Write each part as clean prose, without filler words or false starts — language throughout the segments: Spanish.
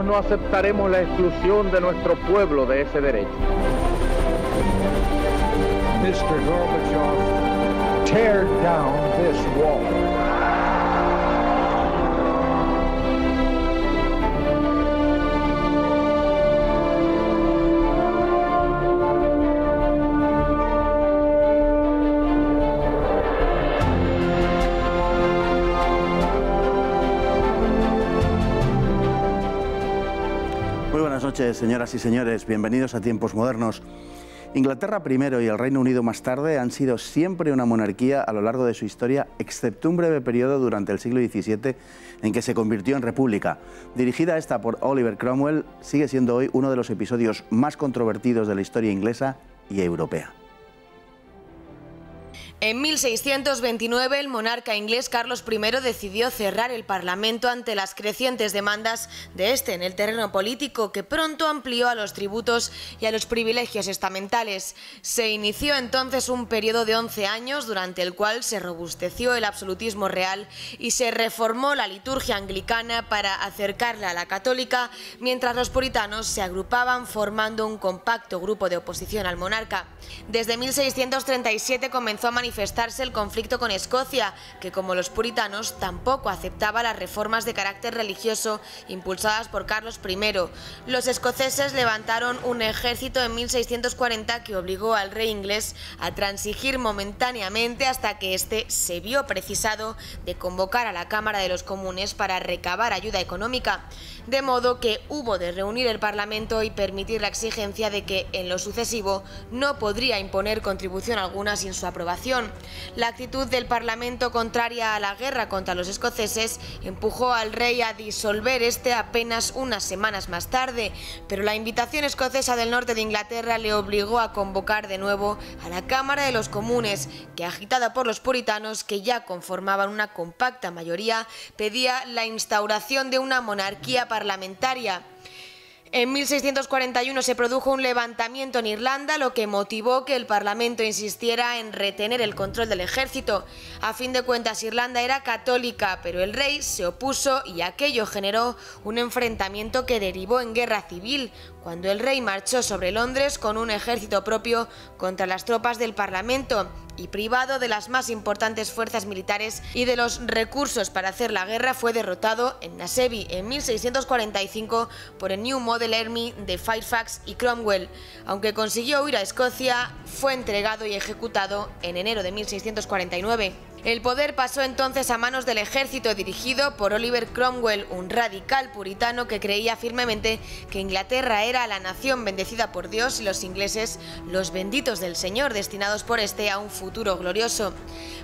nosotros no aceptaremos la exclusión de nuestro pueblo de ese derecho. Mr. Gorbachev, tear down this wall. Buenas noches, señoras y señores. Bienvenidos a Tiempos Modernos. Inglaterra primero y el Reino Unido más tarde han sido siempre una monarquía a lo largo de su historia, excepto un breve periodo durante el siglo XVII en que se convirtió en república. Dirigida esta por Oliver Cromwell, sigue siendo hoy uno de los episodios más controvertidos de la historia inglesa y europea. En 1629, el monarca inglés Carlos I decidió cerrar el Parlamento ante las crecientes demandas de este en el terreno político, que pronto amplió a los tributos y a los privilegios estamentales. Se inició entonces un periodo de 11 años, durante el cual se robusteció el absolutismo real y se reformó la liturgia anglicana para acercarla a la católica, mientras los puritanos se agrupaban formando un compacto grupo de oposición al monarca. Desde 1637 comenzó a manifestarse el conflicto con Escocia, que como los puritanos tampoco aceptaba las reformas de carácter religioso impulsadas por Carlos I. Los escoceses levantaron un ejército en 1640 que obligó al rey inglés a transigir momentáneamente hasta que éste se vio precisado de convocar a la Cámara de los Comunes para recabar ayuda económica, de modo que hubo de reunir el Parlamento y permitir la exigencia de que en lo sucesivo no podría imponer contribución alguna sin su aprobación. La actitud del Parlamento contraria a la guerra contra los escoceses empujó al rey a disolver este apenas unas semanas más tarde, pero la invitación escocesa del norte de Inglaterra le obligó a convocar de nuevo a la Cámara de los Comunes, que, agitada por los puritanos, que ya conformaban una compacta mayoría, pedía la instauración de una monarquía parlamentaria. En 1641 se produjo un levantamiento en Irlanda, lo que motivó que el Parlamento insistiera en retener el control del ejército. A fin de cuentas, Irlanda era católica, pero el rey se opuso y aquello generó un enfrentamiento que derivó en guerra civil, cuando el rey marchó sobre Londres con un ejército propio contra las tropas del Parlamento, y privado de las más importantes fuerzas militares y de los recursos para hacer la guerra, fue derrotado en Naseby en 1645 por el New Model Army de Fairfax y Cromwell. Aunque consiguió huir a Escocia, fue entregado y ejecutado en enero de 1649. El poder pasó entonces a manos del ejército dirigido por Oliver Cromwell, un radical puritano que creía firmemente que Inglaterra era la nación bendecida por Dios y los ingleses los benditos del Señor, destinados por este a un futuro glorioso.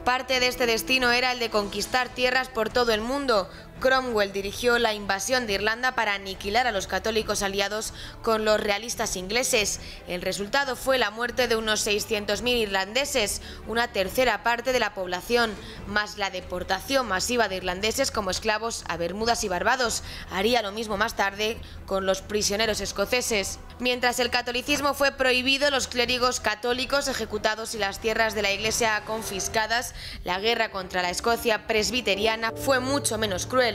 Parte de este destino era el de conquistar tierras por todo el mundo. Cromwell dirigió la invasión de Irlanda para aniquilar a los católicos aliados con los realistas ingleses. El resultado fue la muerte de unos 600.000 irlandeses, una tercera parte de la población, más la deportación masiva de irlandeses como esclavos a Bermudas y Barbados. Haría lo mismo más tarde con los prisioneros escoceses. Mientras el catolicismo fue prohibido, los clérigos católicos ejecutados y las tierras de la Iglesia confiscadas, la guerra contra la Escocia presbiteriana fue mucho menos cruel.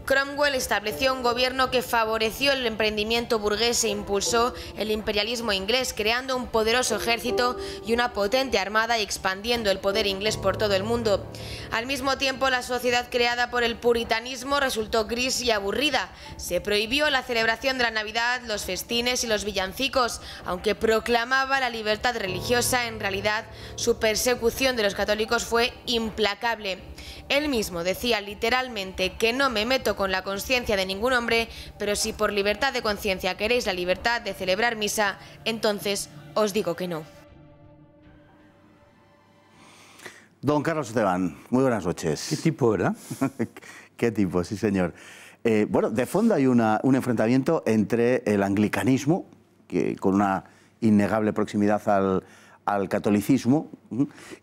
Cromwell estableció un gobierno que favoreció el emprendimiento burgués e impulsó el imperialismo inglés, creando un poderoso ejército y una potente armada y expandiendo el poder inglés por todo el mundo. Al mismo tiempo, la sociedad creada por el puritanismo resultó gris y aburrida. Se prohibió la celebración de la Navidad, los festines y los villancicos. Aunque proclamaba la libertad religiosa, en realidad su persecución de los católicos fue implacable. Él mismo decía literalmente que no me meto con la conciencia de ningún hombre, pero si por libertad de conciencia queréis la libertad de celebrar misa, entonces os digo que no. Don Carlos Esteban, muy buenas noches. ¿Qué tipo, verdad? Qué tipo, sí señor. Bueno, de fondo hay un enfrentamiento entre el anglicanismo, que con una innegable proximidad al catolicismo,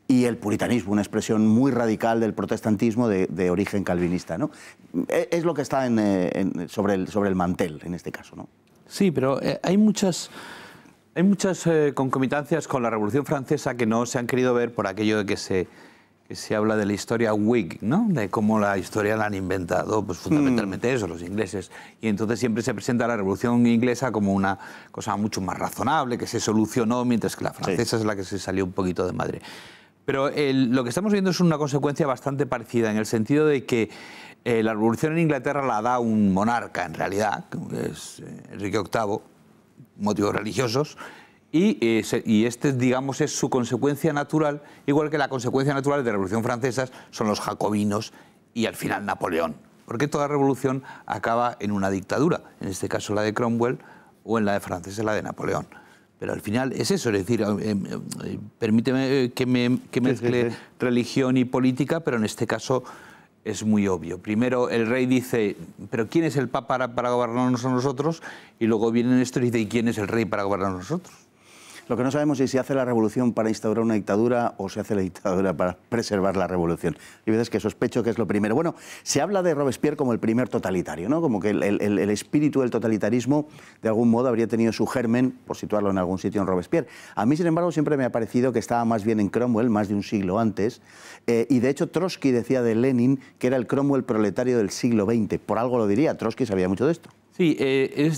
y el puritanismo, una expresión muy radical del protestantismo de origen calvinista, ¿no? Es lo que está sobre el mantel en este caso, ¿no? Sí, pero hay muchas concomitancias con la Revolución Francesa que no se han querido ver por aquello de que se que se habla de la historia Whig, ¿no? De cómo la historia la han inventado, pues fundamentalmente eso, los ingleses. Y entonces siempre se presenta la Revolución Inglesa como una cosa mucho más razonable, que se solucionó, mientras que la francesa es la que se salió un poquito de madre. Pero lo que estamos viendo es una consecuencia bastante parecida, en el sentido de que la Revolución en Inglaterra la da un monarca, en realidad, que es Enrique VIII, motivos religiosos, y este, digamos, es su consecuencia natural, igual que la consecuencia natural de la Revolución Francesa son los jacobinos y al final Napoleón. Porque toda revolución acaba en una dictadura, en este caso la de Cromwell, o en la de francesa la de Napoleón. Pero al final es eso, es decir, permíteme que mezcle religión y política, pero en este caso es muy obvio. Primero el rey dice, pero ¿quién es el papa para gobernarnos a nosotros? Y luego viene Néstor y dice, ¿y quién es el rey para gobernarnos a nosotros? Lo que no sabemos es si hace la revolución para instaurar una dictadura o se hace la dictadura para preservar la revolución. Hay veces que sospecho que es lo primero. Bueno, se habla de Robespierre como el primer totalitario, ¿no? Como que el espíritu del totalitarismo de algún modo habría tenido su germen, por situarlo en algún sitio, en Robespierre. A mí, sin embargo, siempre me ha parecido que estaba más bien en Cromwell, más de un siglo antes, y de hecho Trotsky decía de Lenin que era el Cromwell proletario del siglo XX. Por algo lo diría, Trotsky sabía mucho de esto. Sí,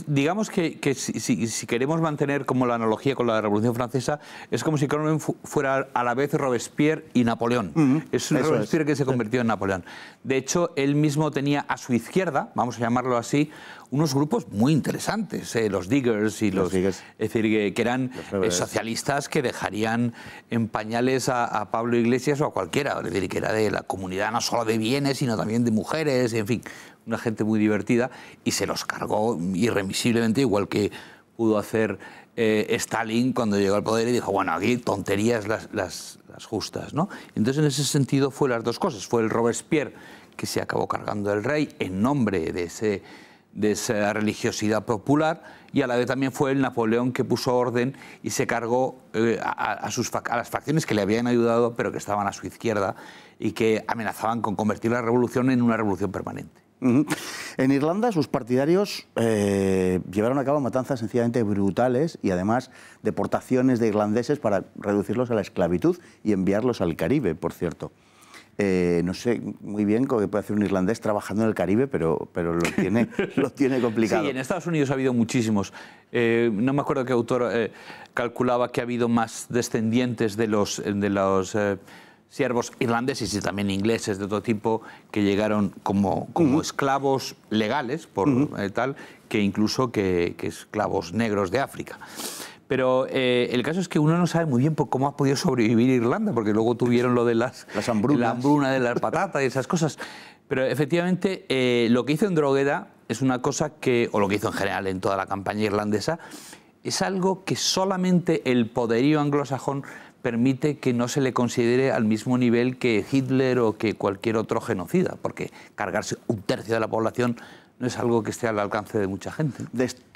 digamos que si queremos mantener como la analogía con la Revolución Francesa, es como si Cromwell fuera a la vez Robespierre y Napoleón. Es Robespierre que se convirtió en Napoleón. De hecho, él mismo tenía a su izquierda, vamos a llamarlo así, unos grupos muy interesantes, los Diggers y los Diggers. Es decir, que eran socialistas que dejarían en pañales a Pablo Iglesias o a cualquiera, es decir, que era de la comunidad no solo de bienes, sino también de mujeres, en fin, una gente muy divertida, y se los cargó irremisiblemente, igual que pudo hacer Stalin cuando llegó al poder y dijo, bueno, aquí tonterías las justas, ¿no? Entonces, en ese sentido, fue las dos cosas. Fue el Robespierre que se acabó cargando el rey en nombre de esa religiosidad popular, y a la vez también fue el Napoleón que puso orden y se cargó a las facciones que le habían ayudado, pero que estaban a su izquierda y que amenazaban con convertir la revolución en una revolución permanente. En Irlanda sus partidarios llevaron a cabo matanzas sencillamente brutales y además deportaciones de irlandeses para reducirlos a la esclavitud y enviarlos al Caribe, por cierto. No sé muy bien cómo puede hacer un irlandés trabajando en el Caribe, pero lo tiene complicado. Sí, en Estados Unidos ha habido muchísimos. No me acuerdo qué autor calculaba que ha habido más descendientes de los siervos irlandeses y también ingleses de todo tipo que llegaron como esclavos legales, tal, que incluso que esclavos negros de África. Pero el caso es que uno no sabe muy bien cómo ha podido sobrevivir Irlanda, porque luego tuvieron lo de las hambrunas, la hambruna de las patatas y esas cosas. Pero efectivamente lo que hizo en Drogheda es una cosa que, o lo que hizo en general en toda la campaña irlandesa, es algo que solamente el poderío anglosajón permite que no se le considere al mismo nivel que Hitler o que cualquier otro genocida, porque cargarse un tercio de la población no es algo que esté al alcance de mucha gente.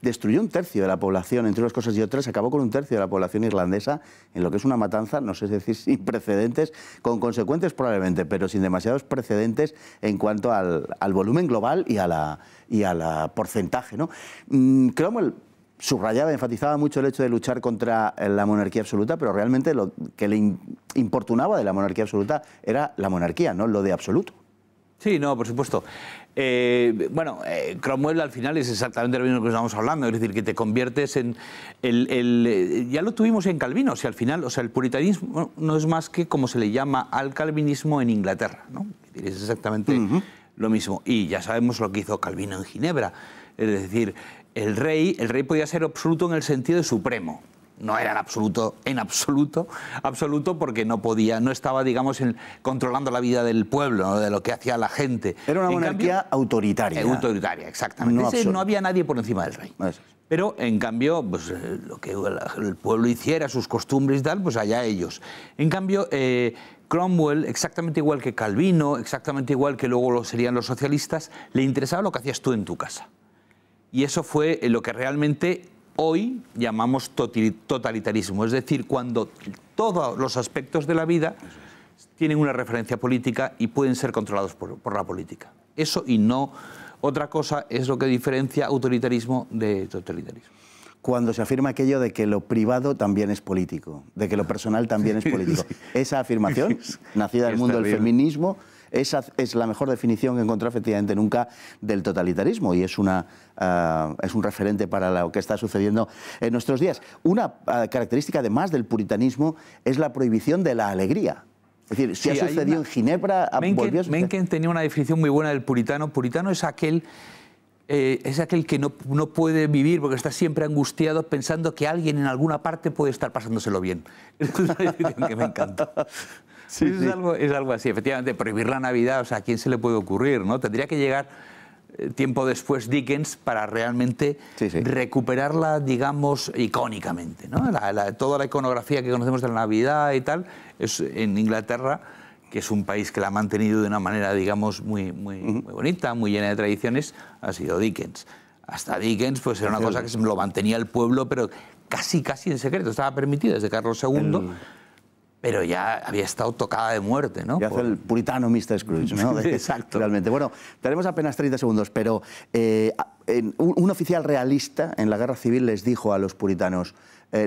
Destruyó un tercio de la población, entre unas cosas y otras, acabó con un tercio de la población irlandesa en lo que es una matanza, no sé decir sin precedentes, con consecuentes probablemente, pero sin demasiados precedentes en cuanto al volumen global y a la porcentaje, ¿no? Cromwell subrayaba, enfatizaba mucho el hecho de luchar contra la monarquía absoluta, pero realmente lo que le importunaba de la monarquía absoluta era la monarquía, no lo de absoluto. Sí, no, por supuesto. Cromwell al final es exactamente lo mismo que estamos hablando, es decir, que te conviertes en ya lo tuvimos en Calvino, o sea, al final, o sea, el puritanismo no es más que como se le llama al calvinismo en Inglaterra, ¿no? Es exactamente lo mismo. Y ya sabemos lo que hizo Calvino en Ginebra, es decir, el rey podía ser absoluto en el sentido de supremo. No era en absoluto, porque no estaba, digamos, controlando la vida del pueblo, ¿no? De lo que hacía la gente. Era una monarquía autoritaria. Autoritaria, exactamente. No había nadie por encima del rey. Pero, en cambio, pues, lo que el pueblo hiciera, sus costumbres y tal, pues allá ellos. En cambio, Cromwell, exactamente igual que Calvino, exactamente igual que luego serían los socialistas, le interesaba lo que hacías tú en tu casa. Y eso fue lo que realmente hoy llamamos totalitarismo, es decir, cuando todos los aspectos de la vida tienen una referencia política y pueden ser controlados por la política. Eso y no otra cosa es lo que diferencia autoritarismo de totalitarismo. cuando se afirma aquello de que lo privado también es político, de que lo personal también es político. Esa afirmación, nacida del mundo del feminismo, esa es la mejor definición que he encontrado efectivamente nunca del totalitarismo y es un referente para lo que está sucediendo en nuestros días. Una característica además del puritanismo es la prohibición de la alegría. Es decir, si ha sucedido en Ginebra, volvió a suceder. Mencken tenía una definición muy buena del puritano. Puritano es aquel que no puede vivir porque está siempre angustiado pensando que alguien en alguna parte puede estar pasándoselo bien. Es una definición que me encanta. Sí, sí. Es algo así, efectivamente, prohibir la Navidad, o sea, ¿a quién se le puede ocurrir, no? Tendría que llegar tiempo después Dickens para realmente recuperarla, digamos, icónicamente, ¿no? Toda la iconografía que conocemos de la Navidad y tal, es en Inglaterra, que es un país que la ha mantenido de una manera, digamos, muy bonita, muy llena de tradiciones, ha sido Dickens. Hasta Dickens, pues era una cosa que se lo mantenía el pueblo, pero casi en secreto. Estaba permitido desde Carlos II, pero ya había estado tocada de muerte, ¿no? Ya hace el puritano Mr. Scrooge, ¿no? Exacto. Realmente. Bueno, tenemos apenas 30 segundos, pero un oficial realista en la guerra civil les dijo a los puritanos: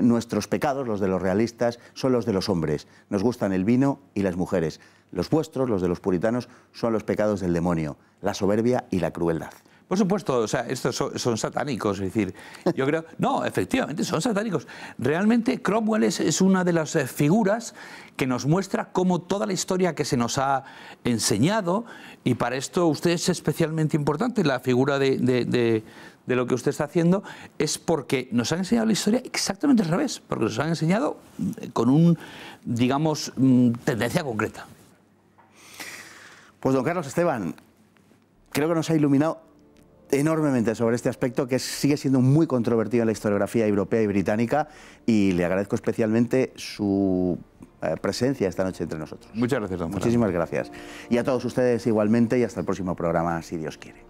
nuestros pecados, los de los realistas, son los de los hombres. Nos gustan el vino y las mujeres. Los vuestros, los de los puritanos, son los pecados del demonio, la soberbia y la crueldad. Por supuesto, o sea, estos son satánicos, es decir, yo creo... No, efectivamente, son satánicos. Realmente Cromwell es una de las figuras que nos muestra cómo toda la historia que se nos ha enseñado, y para esto usted es especialmente importante, la figura de lo que usted está haciendo, es porque nos han enseñado la historia exactamente al revés, porque nos han enseñado con digamos, tendencia concreta. Pues don Carlos Esteban, creo que nos ha iluminado enormemente sobre este aspecto que sigue siendo muy controvertido en la historiografía europea y británica, y le agradezco especialmente su presencia esta noche entre nosotros. Muchas gracias, don Fernando. Muchísimas gracias. Y a todos ustedes igualmente, y hasta el próximo programa, si Dios quiere.